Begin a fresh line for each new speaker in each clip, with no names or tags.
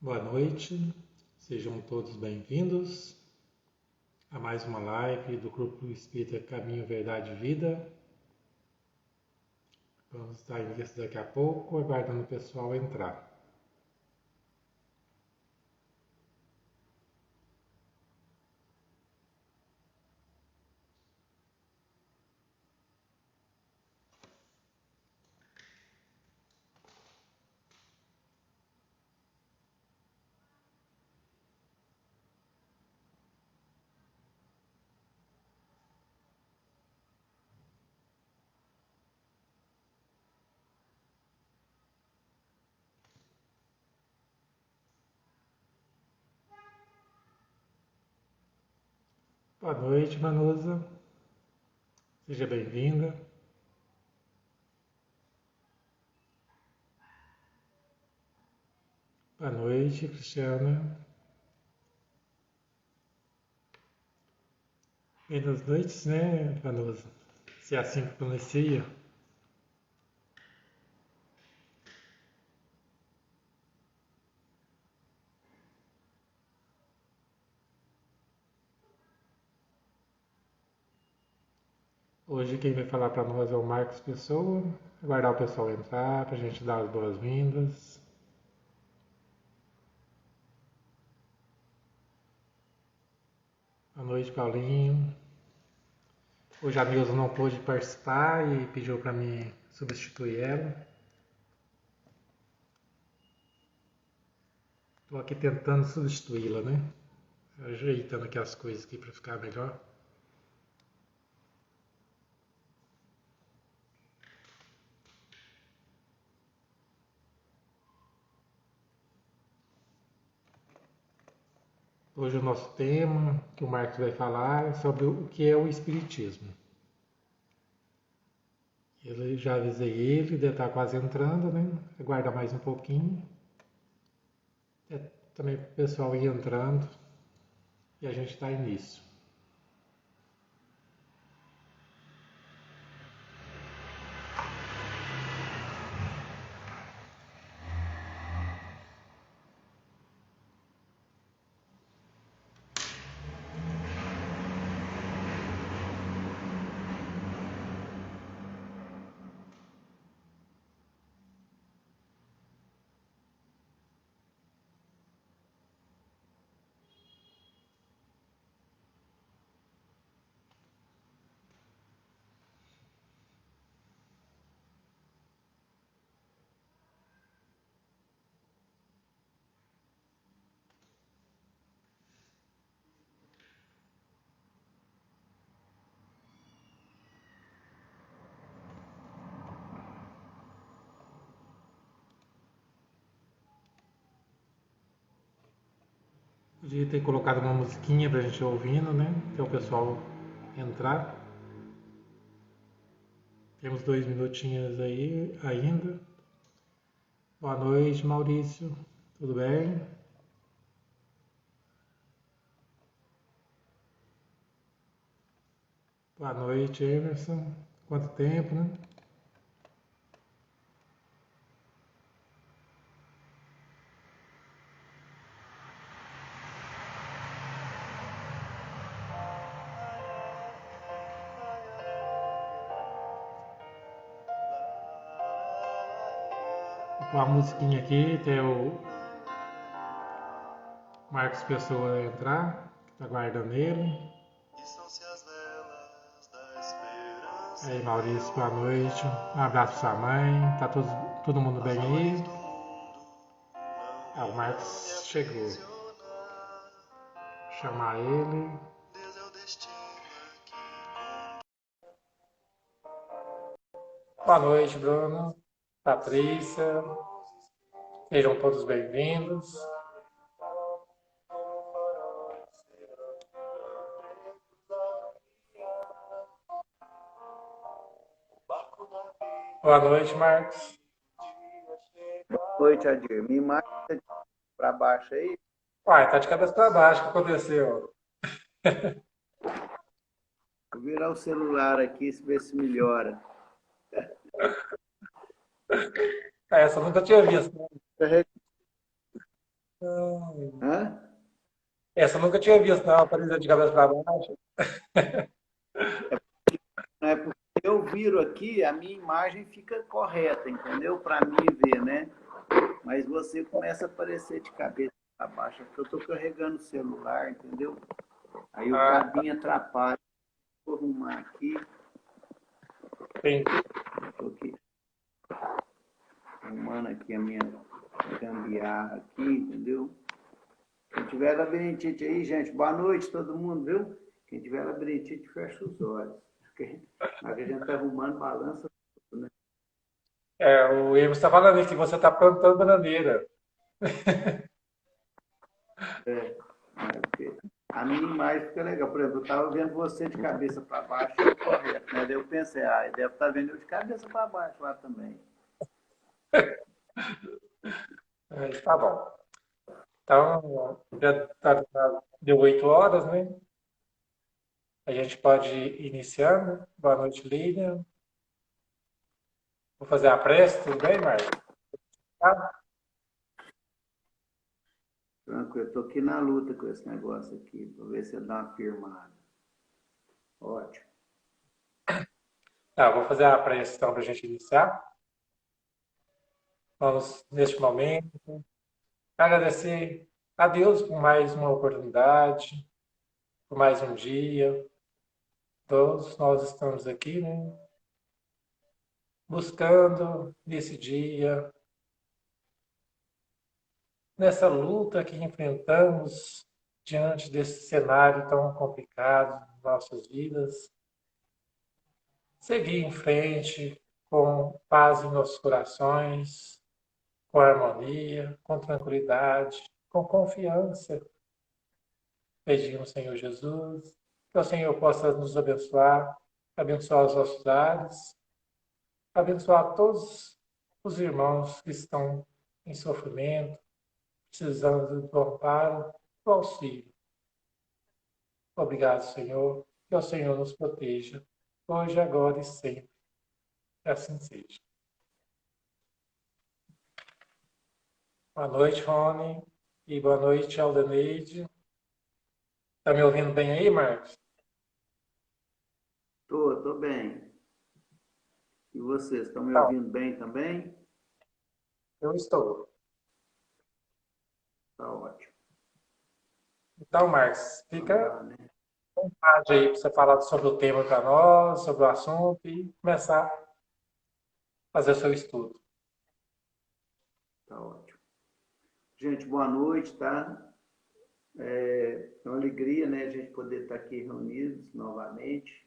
Boa noite, sejam todos bem-vindos a mais uma live do Grupo Espírita Caminho, Verdade e Vida. Vamos dar início daqui a pouco, aguardando o pessoal entrar. Boa noite, Manusa. Seja bem-vinda. Boa noite, Cristiana. Buenas noites, né, Manusa? Se é assim que pronuncia. Hoje quem vai falar para nós é o Marcos Pessoa. Aguardar o pessoal entrar para a gente dar as boas-vindas. Boa noite, Paulinho. Hoje a Nilza não pôde participar e pediu para mim substituir ela. Estou aqui tentando substituí-la, né? Ajeitando aqui as coisas aqui para ficar melhor. Hoje o nosso tema, que o Marcos vai falar, é sobre o que é o Espiritismo. Eu já avisei ele, deve estar quase entrando, né? Aguarda mais um pouquinho. Também para o pessoal ir entrando e a gente dá início. Podia ter colocado uma musiquinha para a gente ir ouvindo, né? Até o pessoal entrar. Temos 2 minutinhos aí ainda. Boa noite, Maurício. Tudo bem? Boa noite, Emerson. Quanto tempo, né? Vou pôr a musiquinha aqui até o Marcos Pessoa entrar. Tá aguardando ele. Aí, Maurício, boa noite. Um abraço pra sua mãe. Tá todo mundo bem aí? Ah, o Marcos chegou. Chamar ele. Boa noite, Bruno. Patrícia. Sejam todos bem-vindos. Boa noite, Marcos.
Boa noite, Adir. Me manda para baixo aí.
Uai, tá de cabeça pra baixo. O que aconteceu?
Vou virar o celular aqui, ver se melhora.
Essa eu nunca tinha visto.
Carrega
Hum,
Hã?
Essa eu nunca tinha visto, não, aparecer de cabeça para baixo.
Não é porque eu viro aqui, a minha imagem fica correta, entendeu? Para mim ver, né? Mas você começa a aparecer de cabeça para baixo, porque eu estou carregando o celular, entendeu? Aí o
Ah,
cabinho atrapalha. Vou arrumar aqui,
entendi.
estou aqui arrumando aqui a minha gambiarra aqui, entendeu? Quem tiver labirintite aí, gente, boa noite todo mundo, viu? Quem tiver labirintite, fecha os olhos. Porque na hora que a gente está arrumando, balança tudo, né?
O Emerson está falando aí que você está plantando bananeira.
Porque a minha imagem fica legal. Por exemplo, eu estava vendo você de cabeça para baixo, é correto, né? Daí eu pensei, ele deve estar vendo eu de cabeça para baixo lá também.
Mas tá bom. Então, deu 8 horas, né? A gente pode ir iniciando. Boa noite, Lilian. Vou fazer a prece, tudo bem, Marcos? Tá?
Tranquilo, eu estou aqui na luta com esse negócio aqui, para ver se eu dou uma firmada. Ótimo.
Tá, vou fazer a prece então para a gente iniciar. Vamos, neste momento, agradecer a Deus por mais uma oportunidade, por mais um dia. Todos nós estamos aqui, né? Buscando nesse dia, nessa luta que enfrentamos diante desse cenário tão complicado em nossas vidas, seguir em frente com paz em nossos corações, com harmonia, com tranquilidade, com confiança. Pedimos, Senhor Jesus, que o Senhor possa nos abençoar, abençoar os nossos lares, abençoar todos os irmãos que estão em sofrimento, precisando do amparo, do auxílio. Obrigado, Senhor, que o Senhor nos proteja, hoje, agora e sempre. Que assim seja. Boa noite, Rony, e boa noite, Aldeneide. Tá me ouvindo bem aí, Marcos?
Tô bem. E vocês, estão me
Então,
ouvindo bem também?
eu estou.
Tá ótimo.
Então, Marcos,
Vamos
fica
lá, né?
à vontade aí para você falar sobre o tema para nós, sobre o assunto e começar a fazer o seu estudo.
Tá ótimo. Gente, boa noite, tá? É uma alegria, né, a gente poder estar aqui reunidos novamente,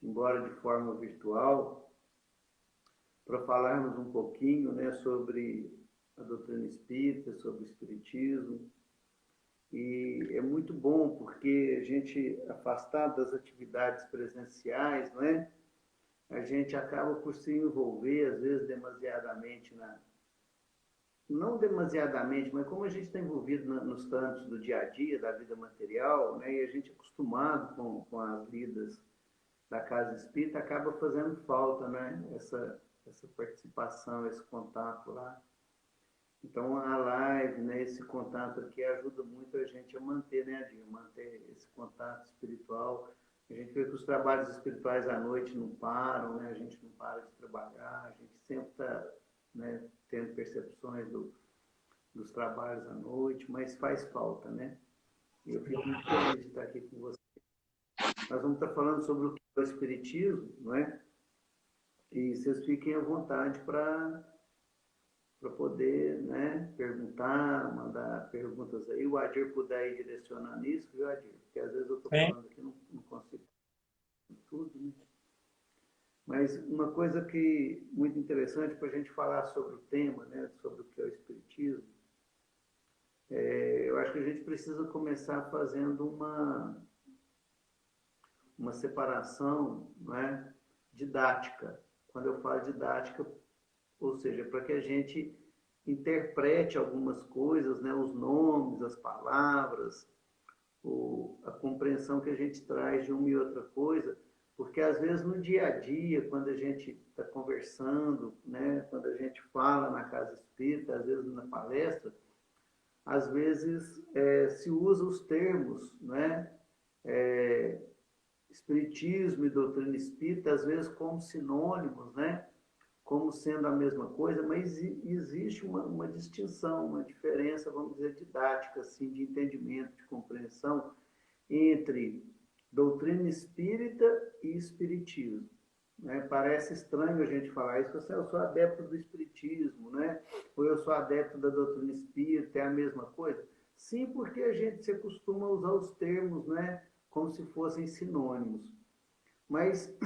embora de forma virtual, para falarmos um pouquinho, né, sobre a doutrina espírita, sobre o espiritismo. E é muito bom porque a gente, afastado das atividades presenciais, não é? A gente acaba por se envolver, às vezes, demasiadamente não demasiadamente, mas como a gente está envolvido nos trâmites do dia a dia, da vida material, né, e a gente é acostumado com as lidas da casa espírita, acaba fazendo falta, né, essa participação, esse contato lá. Então, a live, né, esse contato aqui ajuda muito a gente a manter, né, Adinho, manter esse contato espiritual. A gente vê que os trabalhos espirituais à noite não param, né, a gente não para de trabalhar, a gente sempre está, né, tendo percepções dos trabalhos à noite, mas faz falta, né? E eu fico muito feliz de estar aqui com você. Nós vamos estar falando sobre o que é o Espiritismo, não é? E vocês fiquem à vontade para poder, né, perguntar, mandar perguntas aí. O Adir puder ir direcionando isso, viu, Adir? Porque às vezes eu estou
Sim,
falando aqui não consigo tudo, né? Mas uma coisa que muito interessante para a gente falar sobre o tema, né, sobre o que é o Espiritismo, eu acho que a gente precisa começar fazendo uma separação, não é, didática. Quando eu falo didática, ou seja, para que a gente interprete algumas coisas, né, os nomes, as palavras, a compreensão que a gente traz de uma e outra coisa, porque às vezes no dia a dia, quando a gente está conversando, né, quando a gente fala na casa espírita, às vezes na palestra, às vezes, se usa os termos, né? Espiritismo e doutrina espírita, às vezes como sinônimos, né? Como sendo a mesma coisa, mas existe uma distinção, uma diferença, vamos dizer, didática, assim, de entendimento, de compreensão entre doutrina espírita e espiritismo. Né? Parece estranho a gente falar isso, assim, eu sou adepto do espiritismo, né? Ou eu sou adepto da doutrina espírita, é a mesma coisa? Sim, porque a gente se acostuma a usar os termos, né? Como se fossem sinônimos. Mas,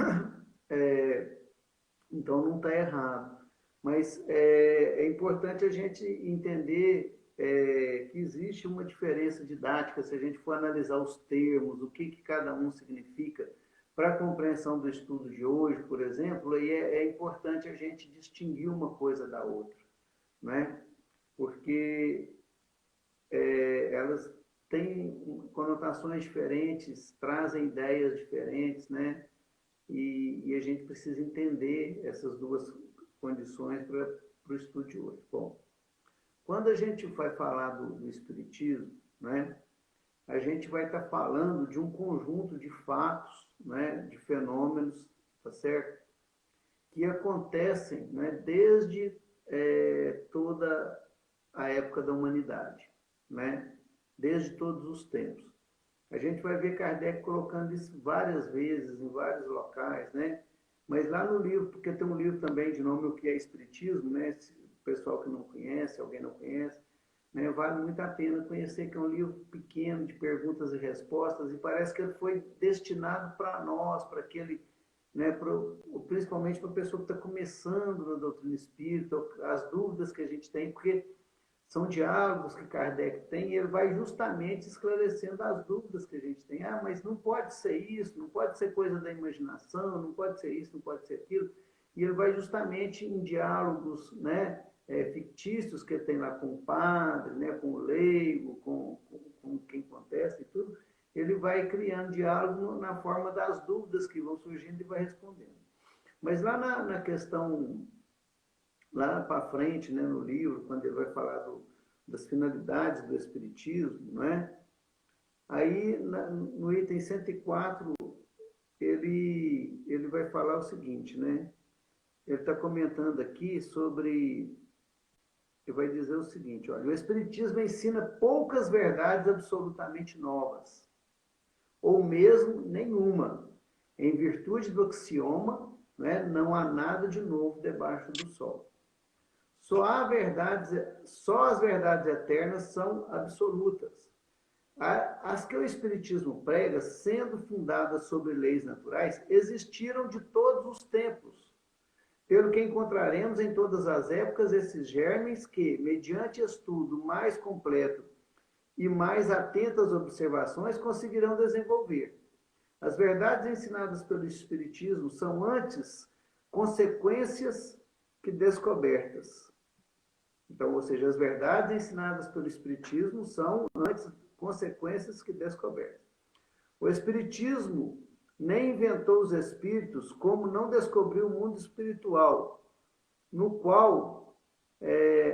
então não está errado. Mas é importante a gente entender que existe uma diferença didática, se a gente for analisar os termos, o que cada um significa, para a compreensão do estudo de hoje, por exemplo, aí é importante a gente distinguir uma coisa da outra, né? Porque elas têm conotações diferentes, trazem ideias diferentes, né? E a gente precisa entender essas duas condições para o estudo de hoje. Bom, quando a gente vai falar do Espiritismo, né, a gente vai estar falando de um conjunto de fatos, né, de fenômenos, tá certo? Que acontecem, né, desde toda a época da humanidade, né? Desde todos os tempos. A gente vai ver Kardec colocando isso várias vezes, em vários locais, né? Mas lá no livro, porque tem um livro também de nome O que é Espiritismo, né? O pessoal que não conhece, alguém não conhece, né? Vale muito a pena conhecer, que é um livro pequeno de perguntas e respostas, e parece que ele foi destinado para nós, para aquele, né? Principalmente para a pessoa que está começando na doutrina espírita, as dúvidas que a gente tem, porque são diálogos que Kardec tem, e ele vai justamente esclarecendo as dúvidas que a gente tem. Ah, mas não pode ser isso, não pode ser coisa da imaginação, não pode ser isso, não pode ser aquilo. E ele vai justamente em diálogos, né, fictícios que ele tem lá com o padre, né, com o leigo, com quem contesta e tudo, ele vai criando diálogo na forma das dúvidas que vão surgindo e vai respondendo. Mas lá na questão... lá para frente, né, no livro, quando ele vai falar das finalidades do Espiritismo, né? Aí, no item 104, ele vai falar o seguinte, né? Ele está comentando aqui sobre... Ele vai dizer o seguinte, olha, o Espiritismo ensina poucas verdades absolutamente novas, ou mesmo nenhuma. Em virtude do axioma, né, não há nada de novo debaixo do sol. Só as verdades eternas são absolutas. As que o Espiritismo prega, sendo fundadas sobre leis naturais, existiram de todos os tempos, pelo que encontraremos em todas as épocas esses germes que, mediante estudo mais completo e mais atento às observações, conseguirão desenvolver. As verdades ensinadas pelo Espiritismo são antes consequências que descobertas. Então, ou seja, as verdades ensinadas pelo Espiritismo são antes consequências que descobertas. O Espiritismo nem inventou os espíritos, como não descobriu o mundo espiritual, no qual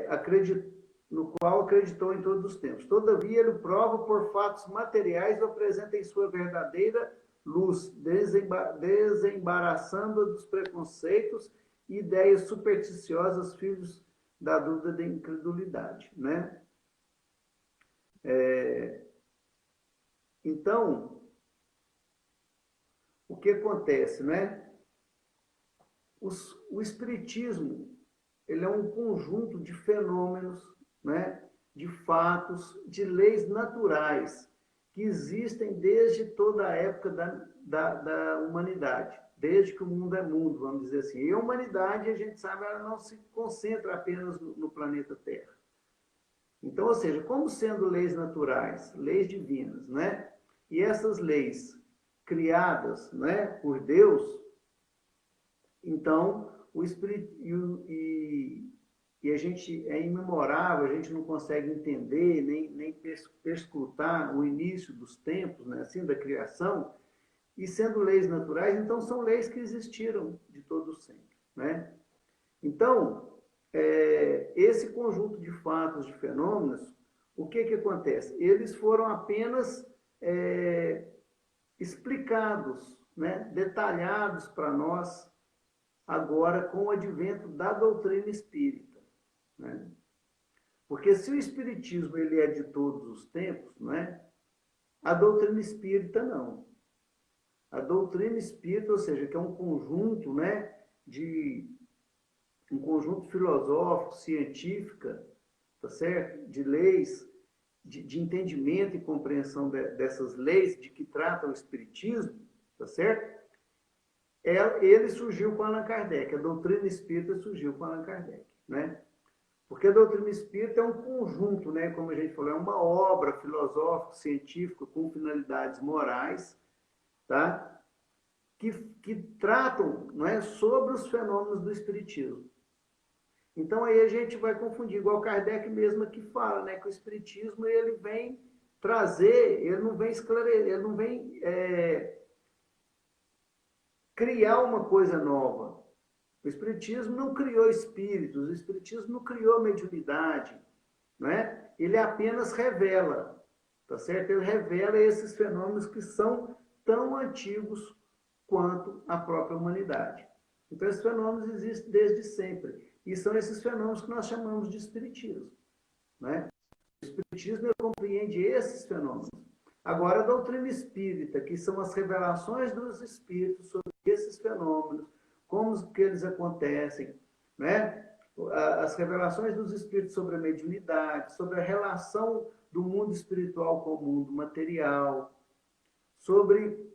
acreditou em todos os tempos. Todavia, ele prova por fatos materiais ou apresenta em sua verdadeira luz, desembaraçando dos preconceitos e ideias supersticiosas, filhos da dúvida da incredulidade, né? Então, o que acontece, né? O Espiritismo, ele é um conjunto de fenômenos, né? De fatos, de leis naturais que existem desde toda a época da humanidade, desde que o mundo é mundo, vamos dizer assim. E a humanidade, a gente sabe, ela não se concentra apenas no planeta Terra. Então, ou seja, como sendo leis naturais, leis divinas, né? E essas leis criadas, né, por Deus, então, o Espírito... E a gente é imemorável, a gente não consegue entender, nem perscrutar o início dos tempos, né, assim, da criação, e sendo leis naturais, então são leis que existiram de todo sempre, né? Então, esse conjunto de fatos, de fenômenos, o que acontece? Eles foram apenas explicados, né, detalhados para nós agora com o advento da doutrina espírita, né? Porque se o espiritismo ele é de todos os tempos, não é? A doutrina espírita não. A doutrina espírita, ou seja, que é um conjunto, né, um conjunto filosófico, científica, tá certo? De leis, de entendimento e compreensão dessas leis de que tratam o espiritismo, tá certo? Ele surgiu com Allan Kardec, a doutrina espírita surgiu com Allan Kardec, né? Porque a doutrina espírita é um conjunto, né? Como a gente falou, é uma obra filosófica, científica, com finalidades morais, tá? Que tratam, não é, sobre os fenômenos do espiritismo. Então aí a gente vai confundir, igual Kardec mesmo aqui fala, né? Que o espiritismo ele vem trazer, ele não vem esclarecer, ele não vem criar uma coisa nova. O espiritismo não criou espíritos, o espiritismo não criou mediunidade, não é? Ele apenas revela, tá certo? Ele revela esses fenômenos que são tão antigos quanto a própria humanidade. Então, esses fenômenos existem desde sempre. E são esses fenômenos que nós chamamos de espiritismo, né? O espiritismo compreende esses fenômenos. Agora, a doutrina espírita, que são as revelações dos espíritos sobre esses fenômenos, como que eles acontecem, né? As revelações dos espíritos sobre a mediunidade, sobre a relação do mundo espiritual com o mundo material, sobre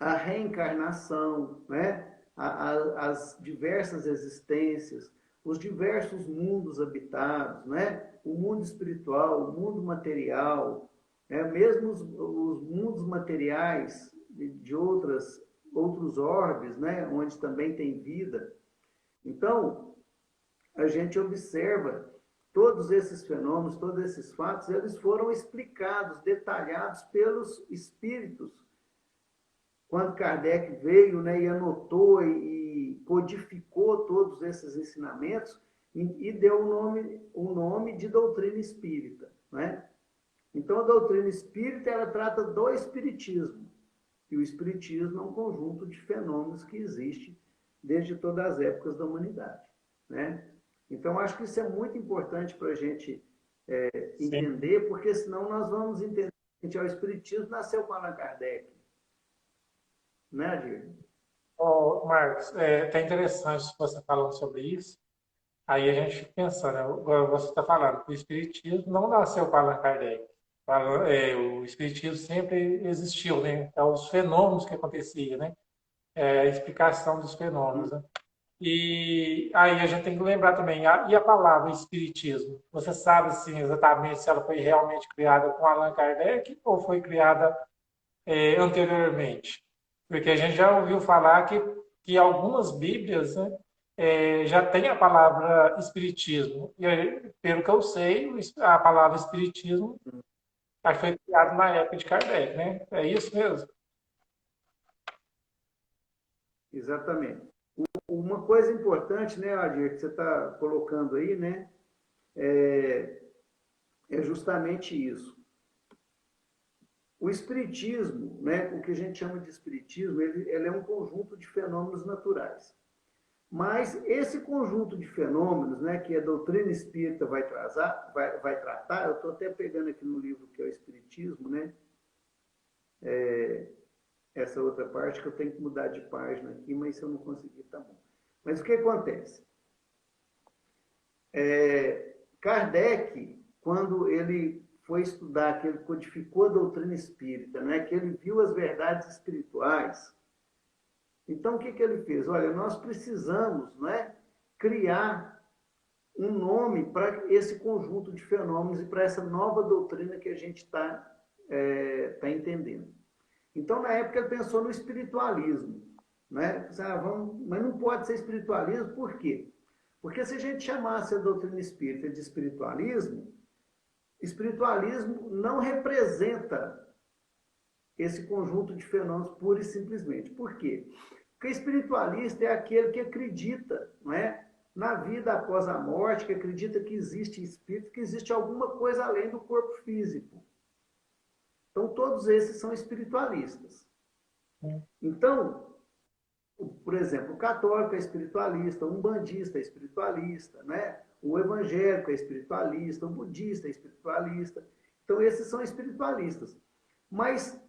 a reencarnação, né? As diversas existências, os diversos mundos habitados, né? O mundo espiritual, o mundo material, né? Mesmo os mundos materiais de outros orbes, né? Onde também tem vida. Então, a gente observa todos esses fenômenos, todos esses fatos, eles foram explicados, detalhados pelos espíritos. Quando Kardec veio, né, e anotou e codificou todos esses ensinamentos e deu o nome de doutrina espírita, né? Então, a doutrina espírita, ela trata do espiritismo. E o espiritismo é um conjunto de fenômenos que existe desde todas as épocas da humanidade, né? Então, acho que isso é muito importante para a gente entender, porque senão nós vamos entender que o espiritismo nasceu com Allan Kardec. Né, Diego?
Oh, Marcos, tá interessante você falando sobre isso. Aí a gente fica pensando, agora você está falando que o Espiritismo não nasceu para Allan Kardec. O Espiritismo sempre existiu, né? Então, os fenômenos que aconteciam, né? A explicação dos fenômenos, né? E aí a gente tem que lembrar também, e a palavra Espiritismo? Você sabe, assim, exatamente se ela foi realmente criada com Allan Kardec ou foi criada anteriormente? Porque a gente já ouviu falar que algumas Bíblias, né, já tem a palavra Espiritismo. E aí, pelo que eu sei, a palavra Espiritismo acho que foi criada na época de Kardec, né? É isso mesmo?
Exatamente. Uma coisa importante, né, Adir, que você está colocando aí, né, é justamente isso. O espiritismo, né, o que a gente chama de espiritismo, ele é um conjunto de fenômenos naturais. Mas esse conjunto de fenômenos, né, que a doutrina espírita vai tratar, eu estou até pegando aqui no livro que é o Espiritismo, né, essa outra parte que eu tenho que mudar de página aqui, mas se eu não conseguir, tá bom. Mas o que acontece? Kardec, quando ele foi estudar, que ele codificou a doutrina espírita, né, que ele viu as verdades espirituais, então o que ele fez? Olha, nós precisamos, né, criar um nome para esse conjunto de fenômenos e para essa nova doutrina que a gente está entendendo. Então, na época, ele pensou no espiritualismo, né? Mas não pode ser espiritualismo, por quê? Porque se a gente chamasse a doutrina espírita de espiritualismo, espiritualismo não representa esse conjunto de fenômenos pura e simplesmente. Por quê? Porque espiritualista é aquele que acredita, não é, na vida após a morte, que acredita que existe espírito, que existe alguma coisa além do corpo físico. Então, todos esses são espiritualistas. Então, por exemplo, o católico é espiritualista, o umbandista é espiritualista, né? O evangélico é espiritualista, o budista é espiritualista. Então, esses são espiritualistas. Mas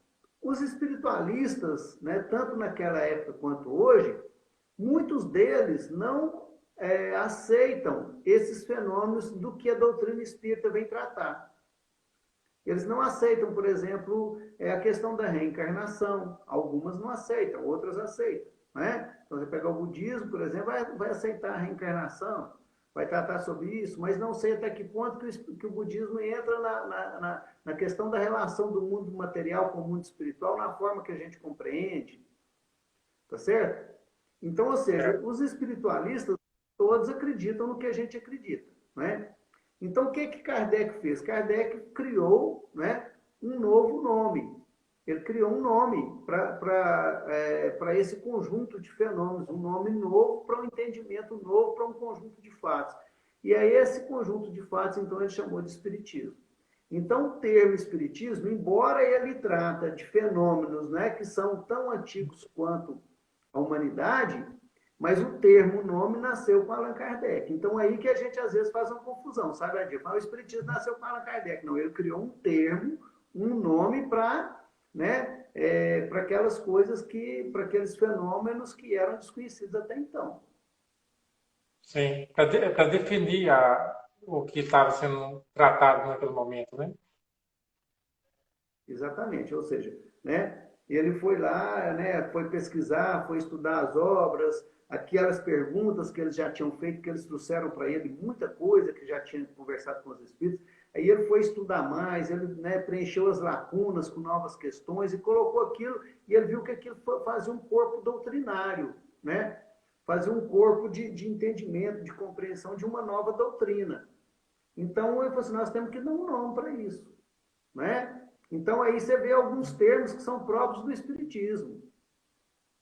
os espiritualistas, né, tanto naquela época quanto hoje, muitos deles não aceitam esses fenômenos do que a doutrina espírita vem tratar. Eles não aceitam, por exemplo, a questão da reencarnação. Algumas não aceitam, outras aceitam. Né? Então, você pega o budismo, por exemplo, vai aceitar a reencarnação, vai tratar sobre isso, mas não sei até que ponto que o budismo entra na questão da relação do mundo material com o mundo espiritual, na forma que a gente compreende. Tá certo? Então, ou seja, os espiritualistas todos acreditam no que a gente acredita. Né? Então, o que Kardec fez? Kardec criou, né, um novo nome. Ele criou um nome para esse conjunto de fenômenos, um nome novo para um entendimento novo, para um conjunto de fatos. E aí esse conjunto de fatos, então, ele chamou de espiritismo. Então, o termo espiritismo, embora ele trata de fenômenos, né, que são tão antigos quanto a humanidade, mas o termo, o nome, nasceu com Allan Kardec. Então, aí que a gente, às vezes, faz uma confusão, sabe, Adir? Mas o espiritismo nasceu com Allan Kardec. Não, ele criou um termo, um nome para... né, para aquelas coisas para aqueles fenômenos que eram desconhecidos até então.
Sim, para definir o que estava sendo tratado naquele momento, né?
Exatamente, ou seja, né, ele foi lá, né, foi pesquisar, foi estudar as obras, aquelas perguntas que eles já tinham feito, que eles trouxeram para ele, muita coisa que já tinha conversado com os espíritos. Aí ele foi estudar mais, ele, né, preencheu as lacunas com novas questões e colocou aquilo, e ele viu que aquilo fazia um corpo doutrinário, né? Fazia um corpo de entendimento, de compreensão de uma nova doutrina. Então, ele falou assim, nós temos que dar um nome para isso. Né? Então, aí você vê alguns termos que são próprios do Espiritismo.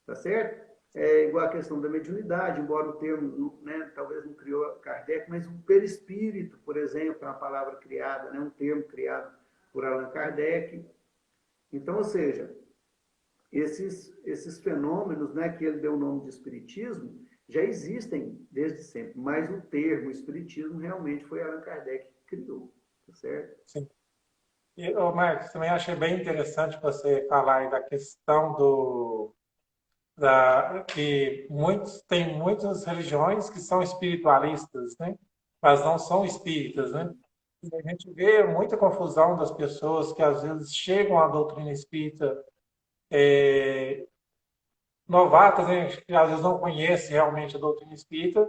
Tá certo? Igual a questão da mediunidade, embora o termo, né, talvez não criou Kardec, mas o perispírito, por exemplo, é uma palavra criada, né, um termo criado por Allan Kardec. Então, ou seja, esses fenômenos, né, que ele deu o nome de espiritismo, já existem desde sempre, mas o termo espiritismo realmente foi Allan Kardec que criou, tá certo?
Sim. E, Marcos, também achei bem interessante você falar aí da questão que tem muitas religiões que são espiritualistas, né? Mas não são espíritas, né? E a gente vê muita confusão das pessoas que às vezes chegam à doutrina espírita novatas, né? Que às vezes não conhecem realmente a doutrina espírita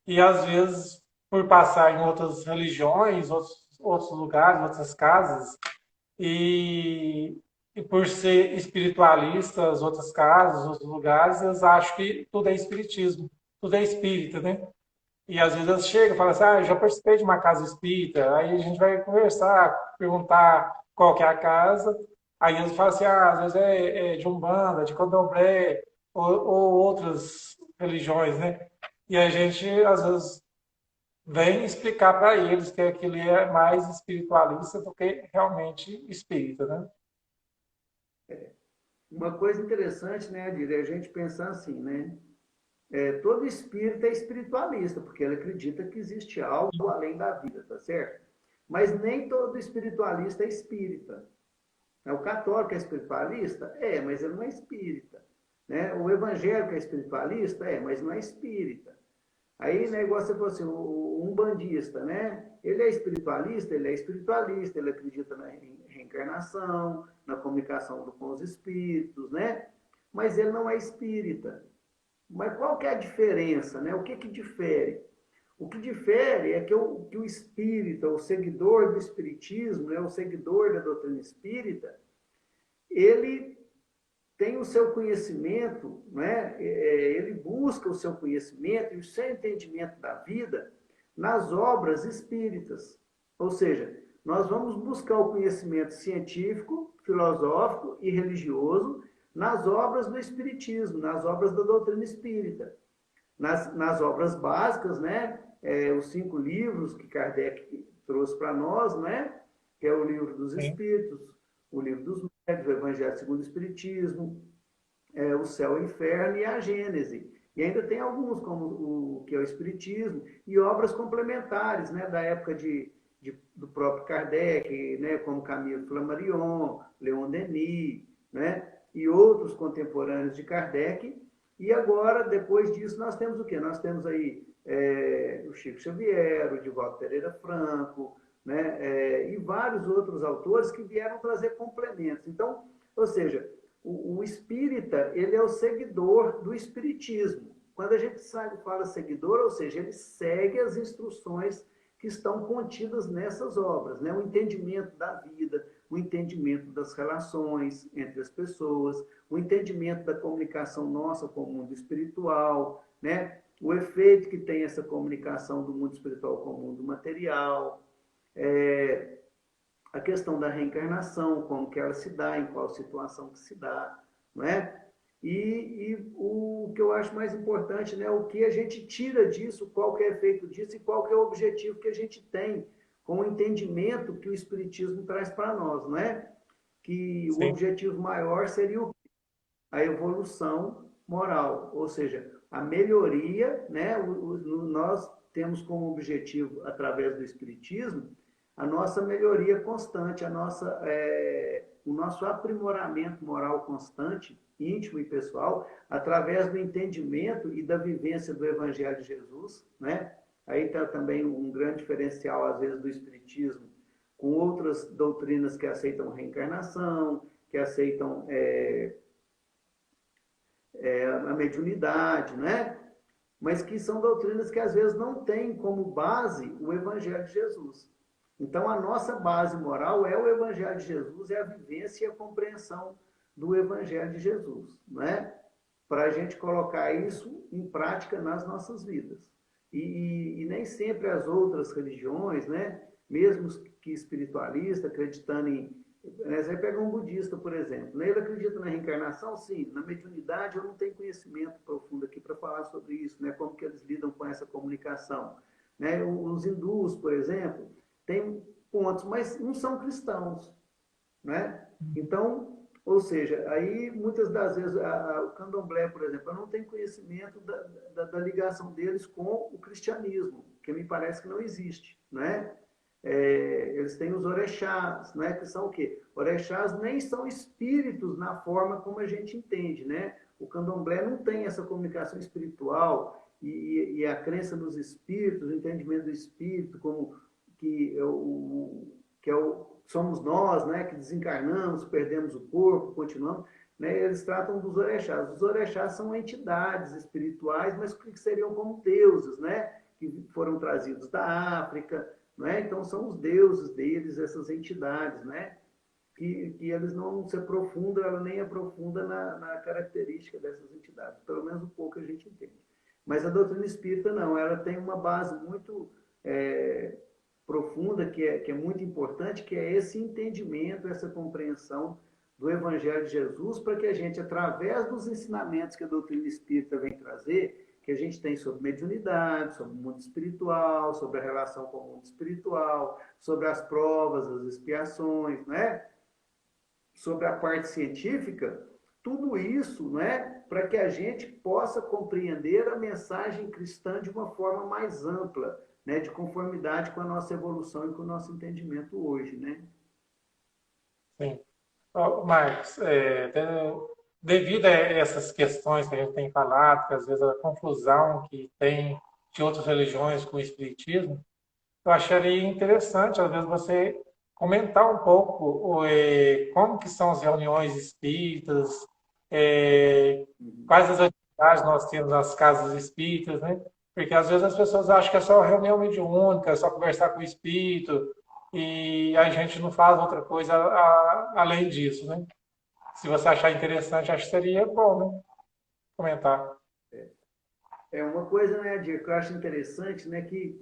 e às vezes por passar em outras religiões, outros lugares, outras casas e por ser espiritualistas, outras casas, outros lugares, eles acham que tudo é espiritismo, tudo é espírita, né? E às vezes eles chegam e falam assim, eu já participei de uma casa espírita, aí a gente vai conversar, perguntar qual que é a casa, aí eles falam assim, às vezes é de Umbanda, de Candomblé, ou outras religiões, né? E a gente, às vezes, vem explicar para eles que aquilo é mais espiritualista do que realmente espírita, né?
Uma coisa interessante, né, Adir, é a gente pensar assim, né? Todo espírita é espiritualista, porque ele acredita que existe algo além da vida, tá certo? Mas nem todo espiritualista é espírita. O católico é espiritualista? Mas ele não é espírita. Né? O evangélico é espiritualista? Mas não é espírita. Aí, né, igual você falou assim, o umbandista, né? Ele é espiritualista, ele acredita na reencarnação, na comunicação com os espíritos, né? Mas ele não é espírita. Mas qual que é a diferença, né? O que difere? O que difere é que o espírita, o seguidor do espiritismo, né, o seguidor da doutrina espírita, ele tem o seu conhecimento, né? Ele busca o seu conhecimento e o seu entendimento da vida nas obras espíritas. Ou seja, nós vamos buscar o conhecimento científico, filosófico e religioso nas obras do espiritismo, nas obras da doutrina espírita. nas obras básicas, né? Os 5 livros que Kardec trouxe para nós, né? Que é o Livro dos Espíritos, o Livro dos Médiuns, o Evangelho segundo o Espiritismo, o Céu e o Inferno e a Gênese. E ainda tem alguns, como o que é o Espiritismo, e obras complementares, né? Da época do próprio Kardec, né? Como Camille Flammarion, Leon Denis, né? E outros contemporâneos de Kardec. E agora, depois disso, nós temos o quê? Nós temos aí o Chico Xavier, o Divaldo Pereira Franco, né? E vários outros autores que vieram trazer complementos. Então, ou seja, o espírita, ele é o seguidor do espiritismo. Quando a gente fala seguidor, ou seja, ele segue as instruções que estão contidas nessas obras, né? O entendimento da vida, o entendimento das relações entre as pessoas, o entendimento da comunicação nossa com o mundo espiritual, né? O efeito que tem essa comunicação do mundo espiritual com o mundo material, a questão da reencarnação, como que ela se dá, em qual situação que se dá, não é? E o que eu acho mais importante, né, o que a gente tira disso, qual que é o efeito disso e qual que é o objetivo que a gente tem com o entendimento que o Espiritismo traz para nós, não é? Que o objetivo maior seria a evolução moral, ou seja, a melhoria, né? Nós temos como objetivo, através do Espiritismo, a nossa melhoria constante, o nosso aprimoramento moral constante, íntimo e pessoal, através do entendimento e da vivência do Evangelho de Jesus, né? Aí está também um grande diferencial, às vezes, do Espiritismo, com outras doutrinas que aceitam reencarnação, que aceitam a mediunidade, né? Mas que são doutrinas que, às vezes, não têm como base o Evangelho de Jesus. Então, a nossa base moral é o Evangelho de Jesus, é a vivência e a compreensão do Evangelho de Jesus, né? Para a gente colocar isso em prática nas nossas vidas. E nem sempre as outras religiões, né? Mesmo que espiritualista, acreditando em... Você pega um budista, por exemplo, né? Ele acredita na reencarnação? Sim. Na mediunidade, eu não tenho conhecimento profundo aqui para falar sobre isso, né? Como que eles lidam com essa comunicação. Né? Os hindus, por exemplo, têm pontos, mas não são cristãos, né? Então, ou seja, aí muitas das vezes o candomblé, por exemplo, eu não tenho conhecimento da ligação deles com o cristianismo, que me parece que não existe, né? Eles têm os orixás, né? Que são o quê? Orixás nem são espíritos na forma como a gente entende, né? O candomblé não tem essa comunicação espiritual e a crença nos espíritos, o entendimento do espírito como somos nós, né, que desencarnamos, perdemos o corpo, continuamos, né, eles tratam dos orixás. Os orixás são entidades espirituais, mas que seriam como deuses, né, que foram trazidos da África, né, então são os deuses deles, essas entidades, né, que eles não se aprofundam, ela nem aprofunda na característica dessas entidades, pelo menos um pouco a gente entende. Mas a doutrina espírita não, ela tem uma base muito profunda, que é muito importante, que é esse entendimento, essa compreensão do Evangelho de Jesus, para que a gente, através dos ensinamentos que a doutrina espírita vem trazer, que a gente tem sobre mediunidade, sobre o mundo espiritual, sobre a relação com o mundo espiritual, sobre as provas, as expiações, né? Sobre a parte científica, tudo isso, né? Para que a gente possa compreender a mensagem cristã de uma forma mais ampla, né, de conformidade com a nossa evolução e com o nosso entendimento hoje, né?
Sim. Marcos, devido a essas questões que a gente tem falado, que às vezes a confusão que tem de outras religiões com o espiritismo, eu acharia interessante, às vezes, você comentar um pouco como que são as reuniões espíritas, quais as atividades nós temos nas casas espíritas, né? Porque às vezes as pessoas acham que é só reunião mediúnica, é só conversar com o espírito, e a gente não faz outra coisa além disso, né? Se você achar interessante, acho que seria bom, né? Comentar.
É uma coisa, né, Diego, que eu acho interessante, né, que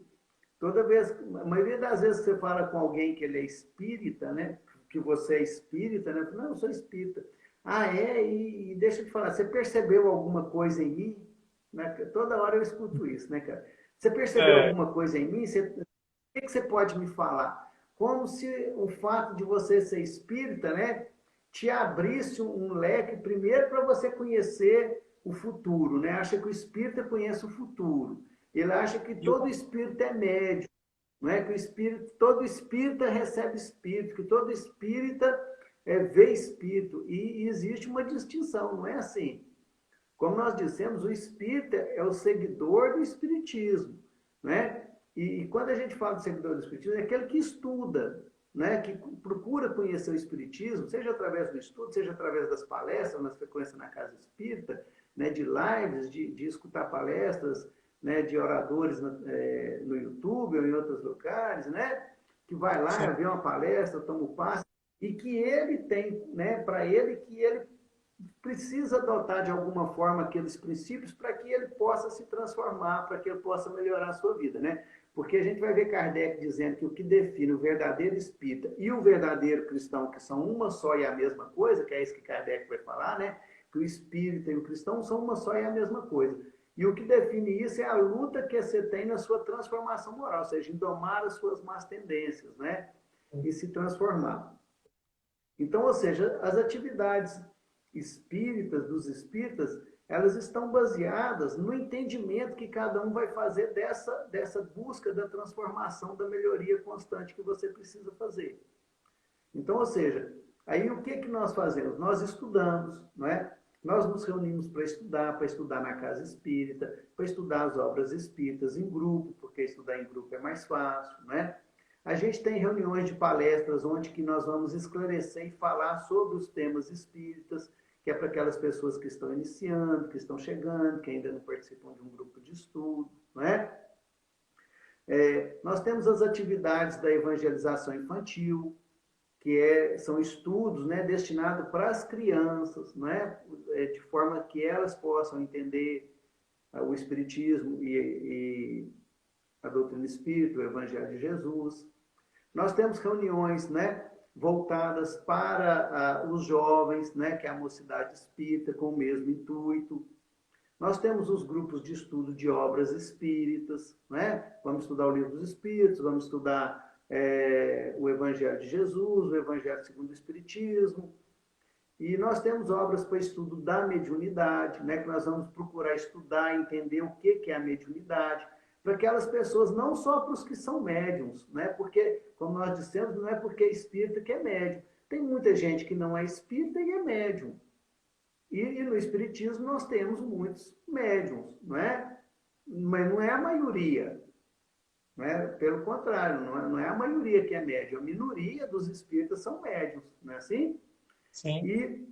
toda vez, a maioria das vezes que você fala com alguém que ele é espírita, né, que você é espírita, né, não, eu sou espírita. Ah, e deixa eu te falar, você percebeu alguma coisa em mim? Né? Toda hora eu escuto isso, né, cara? Você percebeu alguma coisa em mim? O que você pode me falar? Como se o fato de você ser espírita, né, te abrisse um leque, primeiro para você conhecer o futuro, né? Acha que o espírita conhece o futuro. Ele acha que todo espírito é médium, não é? Que o espírito, todo espírita recebe espírito, que todo espírita vê espírito. E existe uma distinção, não é assim? Como nós dissemos, o espírita é o seguidor do espiritismo, né? E quando a gente fala de seguidor do espiritismo, é aquele que estuda, né? Que procura conhecer o espiritismo, seja através do estudo, seja através das palestras, nas frequências na casa espírita, né? De lives, de escutar palestras, né? De oradores no YouTube ou em outros lugares, né? Que vai lá, vê uma palestra, toma o passe, e que ele tem, né? Para ele, que ele precisa adotar de alguma forma aqueles princípios para que ele possa se transformar, para que ele possa melhorar a sua vida, né? Porque a gente vai ver Kardec dizendo que o que define o verdadeiro espírita e o verdadeiro cristão, que são uma só e a mesma coisa, que é isso que Kardec vai falar, né? Que o espírita e o cristão são uma só e a mesma coisa. E o que define isso é a luta que você tem na sua transformação moral, ou seja, em domar as suas más tendências, né? E se transformar. Então, ou seja, as atividades espíritas, dos espíritas, elas estão baseadas no entendimento que cada um vai fazer dessa busca da transformação, da melhoria constante que você precisa fazer. Então, ou seja, aí o que nós fazemos? Nós estudamos, não é? Nós nos reunimos para estudar na casa espírita, para estudar as obras espíritas em grupo, porque estudar em grupo é mais fácil, não é? A gente tem reuniões de palestras onde que nós vamos esclarecer e falar sobre os temas espíritas, que é para aquelas pessoas que estão iniciando, que estão chegando, que ainda não participam de um grupo de estudo, não é? Nós temos as atividades da evangelização infantil, que são estudos, né, destinados para as crianças, não é? De forma que elas possam entender o Espiritismo e a doutrina espírita, o Evangelho de Jesus. Nós temos reuniões, né, voltadas para os jovens, né, que é a mocidade espírita, com o mesmo intuito. Nós temos os grupos de estudo de obras espíritas, né? Vamos estudar o Livro dos Espíritos, vamos estudar o Evangelho de Jesus, o Evangelho segundo o Espiritismo. E nós temos obras para estudo da mediunidade, né, que nós vamos procurar estudar, entender o que é a mediunidade, para aquelas pessoas, não só para os que são médiums, né? Porque, como nós dissemos, não é porque é espírita que é médium. Tem muita gente que não é espírita e é médium. E no espiritismo nós temos muitos médiums, não é? Mas não é a maioria. Não é? Pelo contrário, não é a maioria que é médium. A minoria dos espíritas são médiums, não é assim?
Sim.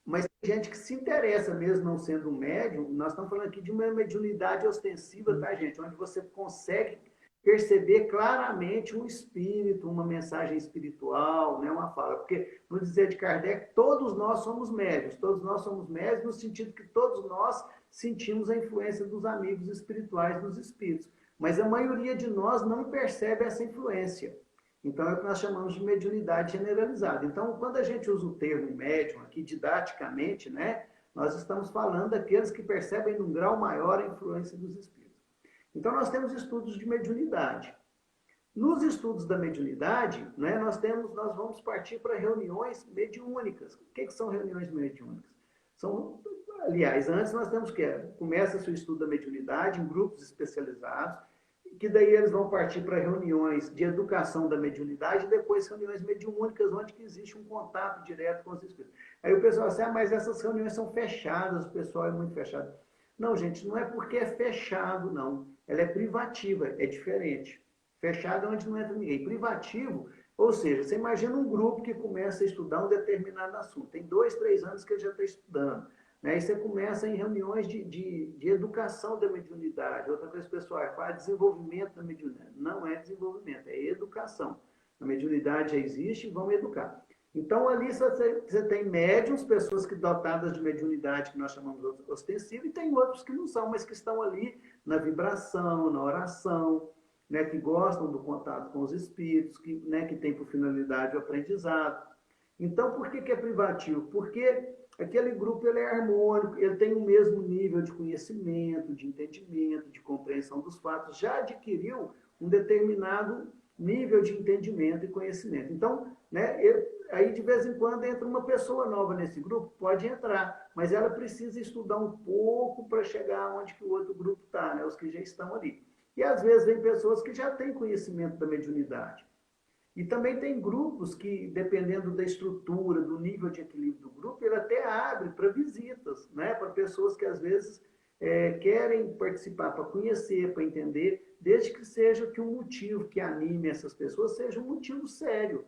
Mas tem gente que se interessa mesmo não sendo um médium. Nós estamos falando aqui de uma mediunidade ostensiva, tá, gente? Onde você consegue perceber claramente um espírito, uma mensagem espiritual, né? Uma fala. Porque, no dizer de Kardec, todos nós somos médios. Todos nós somos médios no sentido que todos nós sentimos a influência dos amigos espirituais, dos espíritos. Mas a maioria de nós não percebe essa influência. Então, é o que nós chamamos de mediunidade generalizada. Então, quando a gente usa o termo médium aqui didaticamente, né, nós estamos falando daqueles que percebem num grau maior a influência dos espíritos. Então, nós temos estudos de mediunidade. Nos estudos da mediunidade, né, nós vamos partir para reuniões mediúnicas. O que são reuniões mediúnicas? Aliás, antes nós temos começa-se o estudo da mediunidade em grupos especializados, que daí eles vão partir para reuniões de educação da mediunidade e depois reuniões mediúnicas, onde que existe um contato direto com os espíritos. Aí o pessoal diz, mas essas reuniões são fechadas, o pessoal é muito fechado. Não, gente, não é porque é fechado, não. Ela é privativa, é diferente. Fechado é onde não entra ninguém. Privativo, ou seja, você imagina um grupo que começa a estudar um determinado assunto. Tem 2, 3 anos que ele já está estudando. Né? E você começa em reuniões de educação da mediunidade. Outra coisa, pessoal, fala desenvolvimento da mediunidade. Não é desenvolvimento, é educação. A mediunidade já existe e vamos educar. Então, ali você tem médiums, pessoas que dotadas de mediunidade, que nós chamamos de ostensiva, e tem outros que não são, mas que estão ali na vibração, na oração, né, que gostam do contato com os espíritos, que tem por finalidade o aprendizado. Então, por que é privativo? Porque aquele grupo ele é harmônico, ele tem o mesmo nível de conhecimento, de entendimento, de compreensão dos fatos, já adquiriu um determinado nível de entendimento e conhecimento. Então, né, aí de vez em quando entra uma pessoa nova nesse grupo, pode entrar, mas ela precisa estudar um pouco para chegar onde que o outro grupo está, né, os que já estão ali. E às vezes vem pessoas que já têm conhecimento da mediunidade. E também tem grupos que, dependendo da estrutura, do nível de equilíbrio do grupo, ele até abre para visitas, né? Para pessoas que às vezes querem participar para conhecer, para entender, desde que seja que o motivo que anime essas pessoas seja um motivo sério.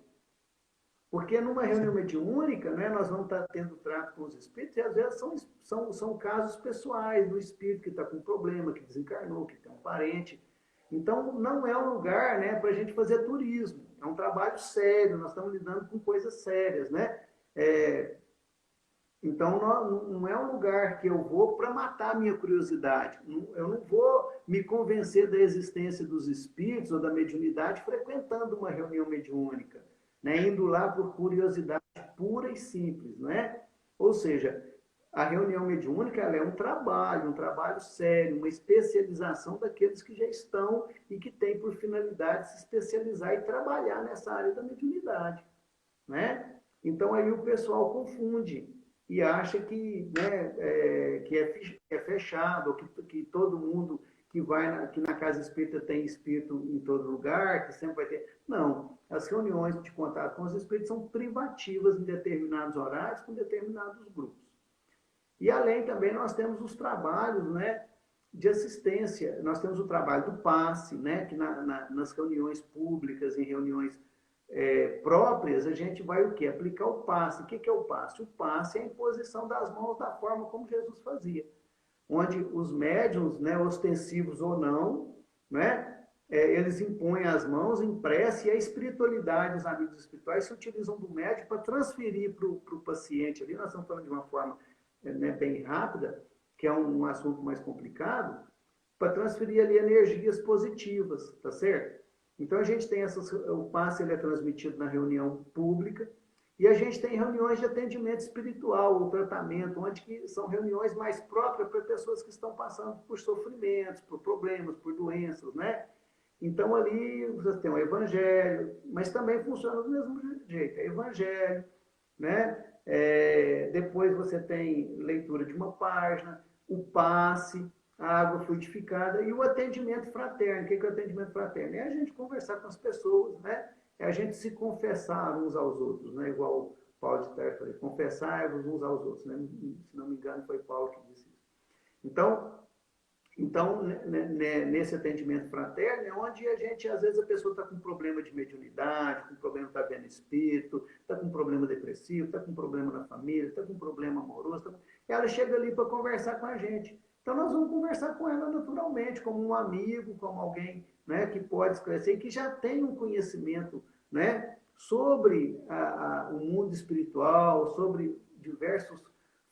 Porque numa reunião mediúnica, né, nós vamos estar tendo trato com os espíritos, e às vezes são casos pessoais do espírito que está com um problema, que desencarnou, que tem um parente. Então, não é um lugar, né, para a gente fazer turismo. É um trabalho sério, nós estamos lidando com coisas sérias, né? Então, não é um lugar que eu vou para matar a minha curiosidade. Eu não vou me convencer da existência dos espíritos ou da mediunidade frequentando uma reunião mediúnica, né? Indo lá por curiosidade pura e simples, né? Ou seja, a reunião mediúnica ela é um trabalho sério, uma especialização daqueles que já estão e que têm por finalidade se especializar e trabalhar nessa área da mediunidade, né? Então aí o pessoal confunde e acha que, né, que é fechado, que todo mundo que na casa espírita tem espírito em todo lugar, que sempre vai ter. Não, as reuniões de contato com os espíritos são privativas em determinados horários, com determinados grupos. E além também nós temos os trabalhos, né, de assistência. Nós temos o trabalho do passe, né, que nas reuniões públicas, em reuniões próprias, a gente vai o quê? Aplicar o passe. O que é o passe? O passe é a imposição das mãos da forma como Jesus fazia. Onde os médiuns, né, ostensivos ou não, né, eles impõem as mãos em prece e a espiritualidade, os amigos espirituais se utilizam do médium para transferir para o paciente. Ali nós estamos falando de uma forma bem rápida, que é um assunto mais complicado, para transferir ali energias positivas, tá certo? Então a gente tem o passe ele é transmitido na reunião pública e a gente tem reuniões de atendimento espiritual, o tratamento, onde que são reuniões mais próprias para pessoas que estão passando por sofrimentos, por problemas, por doenças, né? Então ali você tem o evangelho, mas também funciona do mesmo jeito, é evangelho, né? Depois você tem leitura de uma página, o passe, a água fluidificada e o atendimento fraterno. O que é o atendimento fraterno? É a gente conversar com as pessoas, né? É a gente se confessar uns aos outros, né? Igual o Paulo de Tarso falou, confessar-vos uns aos outros, né? Se não me engano foi Paulo que disse isso. Então, nesse atendimento fraterno, é onde a gente, às vezes, a pessoa está com problema de mediunidade, com problema está vendo espírito, está com problema depressivo, está com problema na família, está com problema amoroso. Ela chega ali para conversar com a gente. Então, nós vamos conversar com ela naturalmente, como um amigo, como alguém, né, que pode esclarecer e que já tem um conhecimento, né, sobre o mundo espiritual, sobre diversos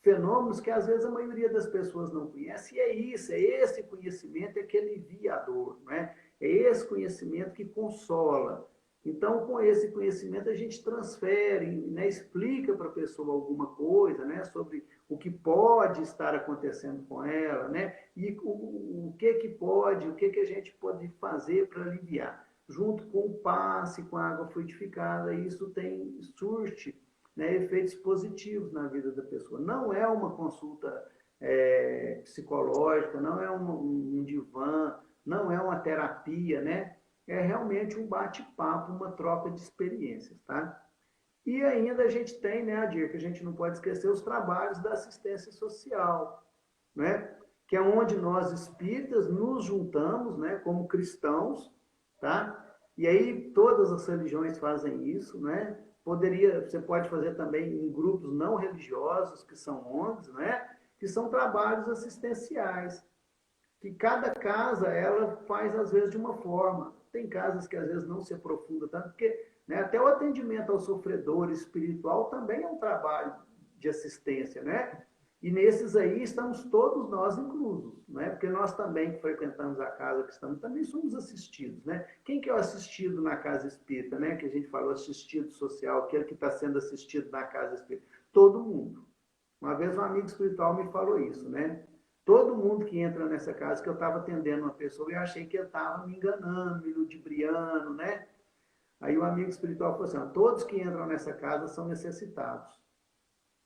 fenômenos que às vezes a maioria das pessoas não conhece, e é isso, é esse conhecimento que alivia a dor, né? É esse conhecimento que consola. Então, com esse conhecimento, a gente transfere, né, explica para a pessoa alguma coisa, né, sobre o que pode estar acontecendo com ela, né, e o que pode, o que a gente pode fazer para aliviar. Junto com o passe, com a água fluidificada, isso surte, né, efeitos positivos na vida da pessoa. Não é uma consulta psicológica, não é um divã, não é uma terapia, né? É realmente um bate-papo, uma troca de experiências, tá? E ainda a gente tem, né, Adir, que a gente não pode esquecer os trabalhos da assistência social, né? Que é onde nós espíritas nos juntamos, né, como cristãos, tá? E aí todas as religiões fazem isso, né? Você pode fazer também em grupos não religiosos, que são ONGs, né? Que são trabalhos assistenciais, que cada casa ela faz às vezes de uma forma. Tem casas que às vezes não se aprofunda tanto, porque, né, até o atendimento ao sofredor espiritual também é um trabalho de assistência, né? E nesses aí estamos todos nós inclusos, né? Porque nós também que frequentamos a casa que estamos, também somos assistidos, né? Quem que é o assistido na casa espírita, né? Que a gente falou assistido social, aquele que está sendo assistido na casa espírita. Todo mundo. Uma vez um amigo espiritual me falou isso, né? Todo mundo que entra nessa casa, que eu estava atendendo uma pessoa, eu achei que ele estava me enganando, me ludibriando, né? Aí o amigo espiritual falou assim, ó, todos que entram nessa casa são necessitados.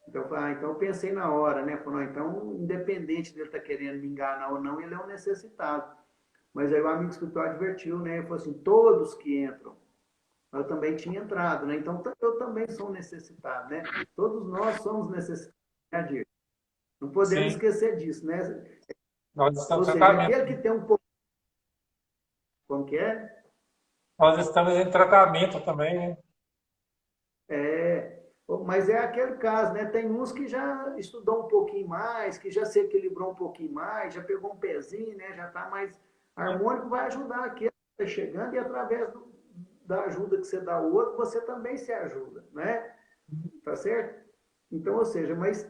Então eu pensei na hora, né? Falei, então, independente dele estar querendo me enganar ou não, ele é um necessitado. Mas aí o amigo espiritual advertiu, né? Ele falou assim, todos que entram. Eu também tinha entrado, né? Então eu também sou um necessitado, né? Todos nós somos necessitados, né, Adir? Não podemos
Sim,
esquecer disso, né?
nós
Ou
estamos em
seja,
tratamento.
aquele que tem um pouco... Como que é?
Nós estamos em tratamento também, né?
É, mas é aquele caso, né? Tem uns que já estudou um pouquinho mais, que já se equilibrou um pouquinho mais, já pegou um pezinho, né? Já está mais harmônico, vai ajudar aquele que está chegando e através da ajuda que você dá ao outro, você também se ajuda, né? Tá certo? Então, ou seja, mas